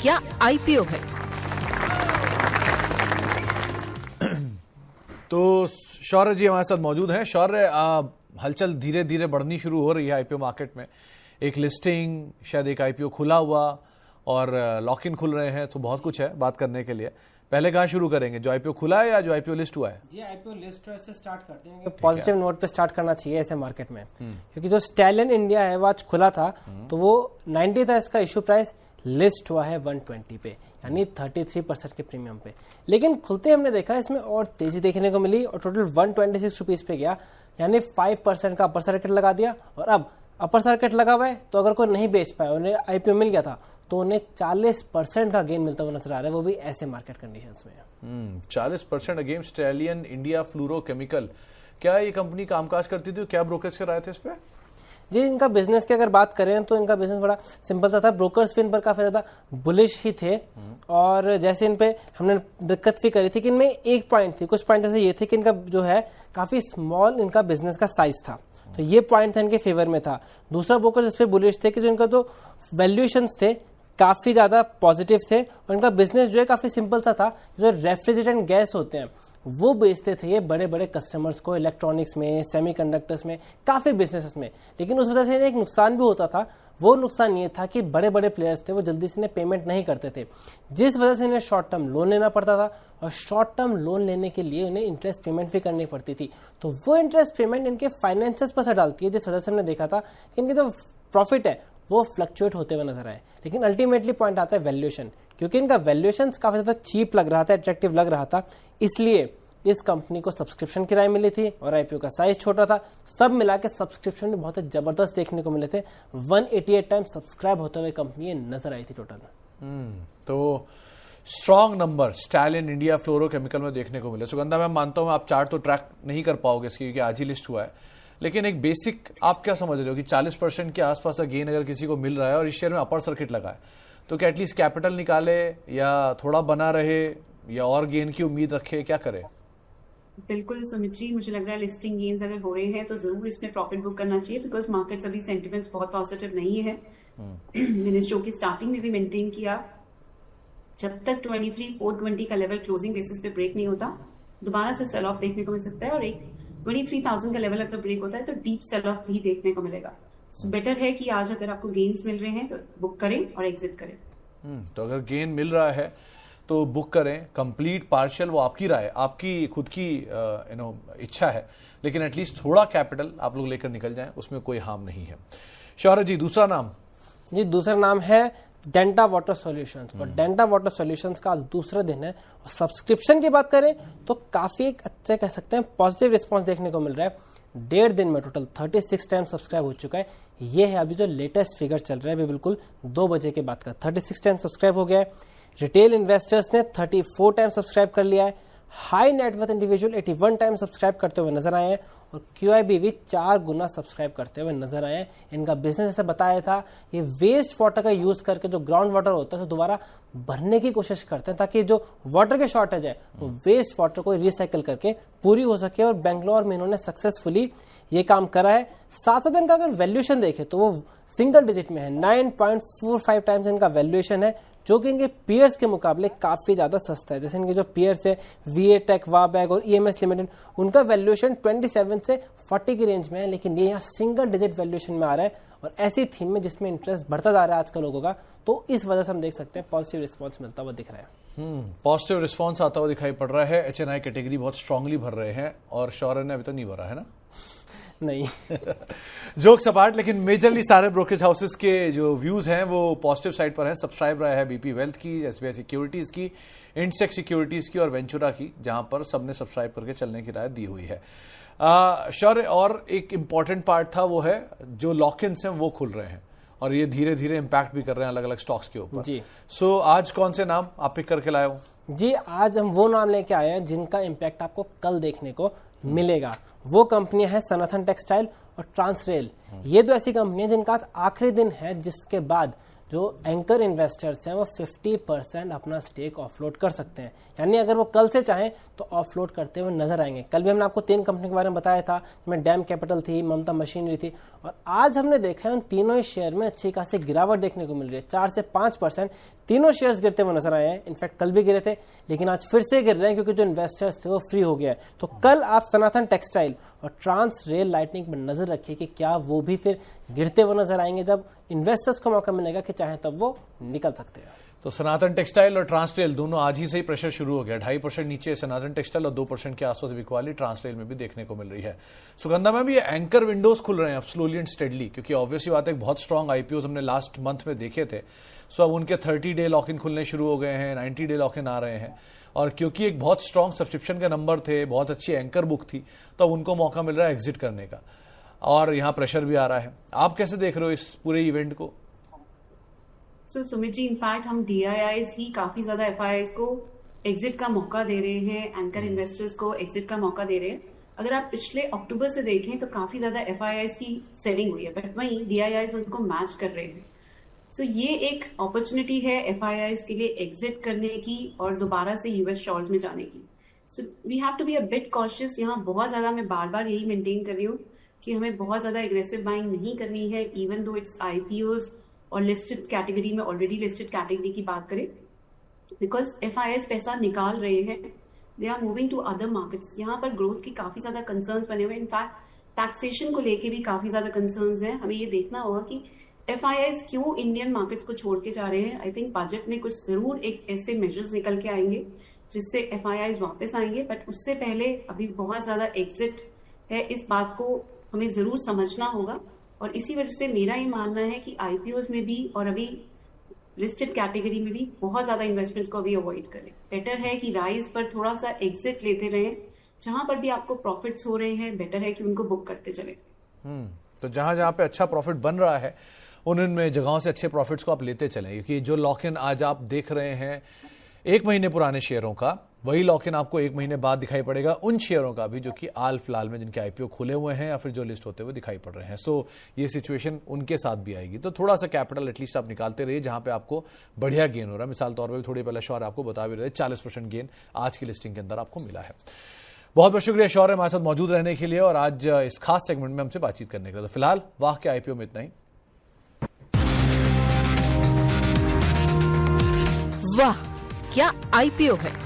क्या आईपीओ है? तो शौर्य जी हमारे साथ मौजूद हैं। शौर्य, हलचल धीरे धीरे बढ़नी शुरू हो रही है आईपीओ मार्केट में। एक लिस्टिंग, शायद एक आईपीओ खुला हुआ और लॉक इन खुल रहे हैं, तो बहुत कुछ है बात करने के लिए। पहले कहाँ शुरू करेंगे, जो आईपीओ खुला है या जो आईपीओ लिस्ट हुआ है? जी, आईपीओ लिस्ट से स्टार्ट करते हैं। पॉजिटिव नोट पे स्टार्ट करना चाहिए ऐसे मार्केट में, क्योंकि जो स्टैलियन इंडिया है वो आज खुला था, तो वो 90 था इसका इशू प्राइस, लिस्ट हुआ है 120 पे, यानी 33% के प्रीमियम पे। लेकिन खुलते हमने देखा इसमें और तेजी देखने को मिली और टोटल 126 रुपीज पे गया, यानी 5% का अपर सर्किट लगा दिया। और अब अपर सर्किट लगा हुआ है, तो अगर कोई नहीं बेच पाया, उन्हें आईपीओ मिल गया था, तो उन्हें 40% का गेन मिलता हुआ नजर आ रहा है, वो भी ऐसे मार्केट कंडीशंस में। 40% अगेंस्ट स्टैलियन इंडिया फ्लोरोकेमिकल। क्या ये कंपनी कामकाज करती थी? क्या ब्रोकरेज कराए थे इस पे? जी, इनका बिजनेस की अगर बात करें तो इनका बिजनेस बड़ा सिंपल सा था। ब्रोकर्स भी इन पर काफी ज्यादा बुलिश ही थे, और जैसे इन पे हमने दिक्कत भी करी थी कि इनमें एक पॉइंट थी, कुछ पॉइंट जैसे ये थे कि इनका जो है काफी स्मॉल इनका बिजनेस का साइज था, तो ये पॉइंट था इनके फेवर में था। दूसरा ब्रोकर्स इस पे बुलिश थे कि जो इनका जो वैल्यूएशन थे काफी ज्यादा पॉजिटिव थे, और इनका बिजनेस जो है काफी सिंपल सा था। जो रेफ्रिजरेंट गैस होते हैं वो बेचते थे ये बड़े बड़े कस्टमर्स को, इलेक्ट्रॉनिक्स में, सेमीकंडक्टर्स में, काफी बिजनेसेस में। लेकिन उस वजह से इन्हें एक नुकसान भी होता था। वो नुकसान ये था कि बड़े बड़े प्लेयर्स थे वो जल्दी से इन्हें पेमेंट नहीं करते थे, जिस वजह से इन्हें शॉर्ट टर्म लोन लेना पड़ता था, और शॉर्ट टर्म लोन लेने के लिए उन्हें इंटरेस्ट पेमेंट भी करनी पड़ती थी। तो वो इंटरेस्ट पेमेंट इनके फाइनेंशियल्स पर असर डालती है, जिस वजह से हमने देखा था कि इनके जो प्रॉफिट है वो फ्लक्चुएट होते हुए नजर आए। लेकिन अल्टीमेटली पॉइंट आता है वैल्यूएशन, क्योंकि इनका वैल्यूएशन काफी ज्यादा चीप लग रहा था, अट्रैक्टिव लग रहा था, इसलिए इस कंपनी को सब्सक्रिप्शन किराए मिली थी और आईपीओ का साइज छोटा था। सब मिला के सब्सक्रिप्शन भी बहुत जबरदस्त देखने को मिले थे। 188 टाइम सब्सक्राइब होते हुए कंपनी नजर आई थी टोटल। तो strong number stallion India fluorochemical में देखने को मिले। सुगंधा, मैं मानता हूं आप चार्ट तो ट्रैक नहीं कर पाओगे इसकी, क्योंकि आज ही लिस्ट हुआ है, लेकिन एक बेसिक आप क्या समझ रहे हो कि 40% के आसपास का गेन अगर किसी को मिल रहा है और इस शेयर में अपर सर्किट लगा है, तो क्या एटलीस्ट कैपिटल निकाले या थोड़ा बना रहे या और गेन की उम्मीद रखे, क्या करे? बिल्कुल सुमित जी, मुझे लग रहा है लिस्टिंग गेन्स अगर हो रहे हैं तो जरूर इसमें प्रॉफिट बुक करना चाहिए, बिकॉज मार्केट्स अभी सेंटिमेंट्स बहुत पॉजिटिव नहीं है। मैंने शो की स्टार्टिंग में भी मेंटेन किया, जब तक 23,420 का लेवल क्लोजिंग बेसिस पे ब्रेक नहीं होता, दोबारा से सेल ऑफ देखने को मिल सकता है, और एक 23,000 का लेवल अगर ब्रेक होता है तो डीप सेल ऑफ भी देखने को मिलेगा। सो बेटर है कि आज अगर आपको गेन्स मिल रहे हैं तो बुक करें और एग्जिट करें। तो अगर गेन मिल रहा है तो बुक करें, कंप्लीट पार्शियल वो आपकी राय, आपकी खुद की इच्छा है, लेकिन एटलीस्ट थोड़ा कैपिटल आप लोग लेकर निकल जाएं, उसमें कोई हार्म नहीं है। शौर्य जी, दूसरा नाम? जी, दूसरा नाम है डेंटा वाटर सॉल्यूशंस, और डेंटा वाटर सॉल्यूशंस का आज दूसरा दिन है, और सब्सक्रिप्शन की बात करें तो काफी एक अच्छा कह सकते हैं पॉजिटिव रिस्पांस देखने को मिल रहा है। 1.5 दिन में टोटल 36 टाइम सब्सक्राइब हो चुका है। ये है अभी जो लेटेस्ट फिगर चल रहा है, अभी बिल्कुल 2 बजे के बाद का 36 टाइम सब्सक्राइब हो गया है। रिटेल इन्वेस्टर्स ने 34 टाइम सब्सक्राइब कर लिया है। High net worth individual 81 time subscribe करते हुए नजर आए हैं, और QIB भी 4 गुना सब्सक्राइब करते हुए नजर आए हैं। इनका बिजनेस ऐसा बताया था, ये वेस्ट वाटर का यूज करके जो ग्राउंड वाटर होता है तो दोबारा भरने की कोशिश करते हैं, ताकि जो वाटर के शॉर्टेज है वो वेस्ट वाटर को रिसाइकिल करके पूरी हो सके, और बेंगलोर में इन्होंने सक्सेसफुली ये काम करा है। साथ साथ इनका अगर वैल्यूएशन देखे तो वो सिंगल डिजिट में है, 9.45 टाइम्स इनका वैल्यूएशन है, जो कि इनके पीयर्स के मुकाबले काफी ज्यादा सस्ता है। जैसे इनके जो पीयर्स है VA टेक, वाबैग और EMS लिमिटेड, उनका वैल्यूएशन 27 से 40 की रेंज में है, लेकिन ये यहाँ सिंगल डिजिट वैल्यूएशन में आ रहा है, और ऐसी थीम में जिसमें इंटरेस्ट बढ़ता जा रहा है आजकल लोगों का, तो इस वजह से हम देख सकते हैं पॉजिटिव रिस्पॉन्स मिलता हुआ दिख रहा है। पॉजिटिव रिस्पॉन्स आता हुआ दिखाई पड़ रहा है। HNI कैटेगरी बहुत स्ट्रांगली भर रहे हैं, और शौर्य ने अभी तक नहीं भरा है ना? नहीं। जोक्स अपार्ट, लेकिन मेजरली सारे ब्रोकरेज हाउसेस के जो व्यूज हैं वो पॉजिटिव साइड पर हैं। सब्सक्राइब रहा है BP वेल्थ की, SBI सिक्योरिटीज की, इंडसेक सिक्योरिटीज की और वेंचुरा की, जहां पर सबने सब्सक्राइब करके चलने की राय दी हुई है। शौर्य, और एक इंपॉर्टेंट पार्ट था वो है जो लॉक-इन्स हैं वो खुल रहे हैं, और ये धीरे धीरे इंपैक्ट भी कर रहे हैं अलग अलग स्टॉक्स के ऊपर जी। सो आज कौन से नाम आप पिक करके लाए हो? जी, आज हम वो नाम लेके आए हैं जिनका इंपैक्ट आपको कल देखने को मिलेगा। वो कंपनियां हैं सनातन टेक्सटाइल और ट्रांसरेल। ये दो ऐसी कंपनियां जिनका आज आखिरी दिन है, जिसके बाद जो एंकर इन्वेस्टर्स हैं वो 50% अपना स्टेक ऑफलोड कर सकते हैं, यानी अगर वो कल से चाहें तो ऑफलोड करते हुए नजर आएंगे। कल भी हमने आपको 3 कंपनी के बारे में बताया था, जिसमें डैम कैपिटल थी, ममता मशीनरी थी, और आज हमने देखा है उन तीनों ही शेयर में अच्छी खासी गिरावट देखने को मिल रही है। 4 से 5% तीनों शेयर्स गिरते हुए नजर आए हैं। इनफैक्ट कल भी गिरे थे, लेकिन आज फिर से गिर रहे हैं क्योंकि जो इन्वेस्टर्स थे वो फ्री हो गया है। तो कल आप सनातन टेक्सटाइल और ट्रांस रेल लाइटनिंग पर नजर रखिए कि क्या वो भी फिर गिरते हुए नजर आएंगे। जब इन्वेस्टर्स को मौका मिलेगा कि चाहे तब वो निकल सकते हैं। तो सनातन टेक्सटाइल और ट्रांसरेल दोनों आज ही से ही प्रेशर शुरू हो गया। 2.5% नीचे सनातन टेक्सटाइल और 2% के आसपास बिकवाली ट्रांसरेल में भी देखने को मिल रही है। सुगंधा में भी ये एंकर विंडोज खुल रहे हैं अब स्लोली एंड स्टेडली, क्योंकि ऑब्वियसली बात है बहुत स्ट्रॉन्ग आईपीओ हमने लास्ट मंथ में देखे थे। सो अब उनके 30 डे लॉक इन खुलने शुरू हो गए हैं, 90 डे लॉक इन आ रहे हैं, और क्योंकि एक बहुत स्ट्रॉन्ग सब्सक्रिप्शन के नंबर थे, बहुत अच्छी एंकर बुक थी, तो अब उनको मौका मिल रहा है एग्जिट करने का, और यहाँ प्रेशर भी आ रहा है। आप कैसे देख रहे हो इस पूरे इवेंट को? सो सुमित जी, इनफैक्ट हम DIIs ही काफी ज्यादा FIIs को एग्जिट का मौका दे रहे हैं, एंकर इन्वेस्टर्स को एग्जिट का मौका दे रहे हैं। अगर आप पिछले अक्टूबर से देखें तो काफी ज्यादा FIIs की सेलिंग हुई है, बट वहीं DIIs उनको मैच कर रहे हैं। सो ये एक अपॉर्चुनिटी है FIIs के लिए एग्जिट करने की और दोबारा से US शॉर्ट्स में जाने की। So we have to be a bit cautious. यहाँ बहुत ज्यादा मैं बार बार यही मेंटेन कर रही हूँ कि हमें बहुत ज्यादा एग्रेसिव बाइंग नहीं करनी है, इवन दो इट्स IPOs और लिस्टेड कैटेगरी में, ऑलरेडी लिस्टेड कैटेगरी की बात करें, बिकॉज FIIs पैसा निकाल रहे हैं, they are moving to other markets. यहाँ पर ग्रोथ की काफी ज्यादा कंसर्न्स बने हुए हैं। इनफैक्ट टैक्सेशन को लेके भी काफी ज्यादा कंसर्न्स हैं। हमें ये देखना होगा कि FIIs क्यों इंडियन मार्केट्स को छोड़ के जा रहे हैं। आई थिंक बजट में कुछ जरूर एक ऐसे मेजर्स निकल के आएंगे जिससे FIIs वापस आएंगे, बट उससे पहले अभी बहुत ज्यादा एग्जिट है, इस बात को हमें जरूर समझना होगा। और इसी वजह से मेरा ये मानना है कि IPOs में भी और अभी लिस्टेड कैटेगरी में भी बहुत ज्यादा इन्वेस्टमेंट्स को अभी अवॉइड करें। बेटर है कि राइज पर थोड़ा सा एग्जिट लेते रहें, जहां पर भी आपको प्रॉफिट्स हो रहे हैं बेटर है कि उनको बुक करते चले। तो जहां जहां पे अच्छा प्रॉफिट बन रहा है उनमें जगहों से अच्छे प्रॉफिट्स को आप लेते चलें, क्योंकि जो लॉक इन आज आप देख रहे हैं 1 महीने पुराने शेयरों का, वही लॉक इन आपको 1 महीने बाद दिखाई पड़ेगा उन शेयरों का भी जो कि हाल फिलहाल में जिनके IPO खुले हुए हैं या फिर जो लिस्ट होते हुए दिखाई पड़ रहे हैं। सो ये सिचुएशन उनके साथ भी आएगी। तो थोड़ा सा कैपिटल एटलीस्ट आप निकालते रहिए जहां पे आपको बढ़िया गेन हो रहा है। मिसाल तौर पर थोड़ी पहले शौर्य आपको बता भी रहे 40% गेन आज की लिस्टिंग के अंदर आपको मिला है। बहुत बहुत शुक्रिया शौर्य हमारे साथ मौजूद रहने के लिए और आज इस खास सेगमेंट में हमसे बातचीत करने के लिए। तो फिलहाल वाह के IPO में इतना ही। वाह क्या IPO है।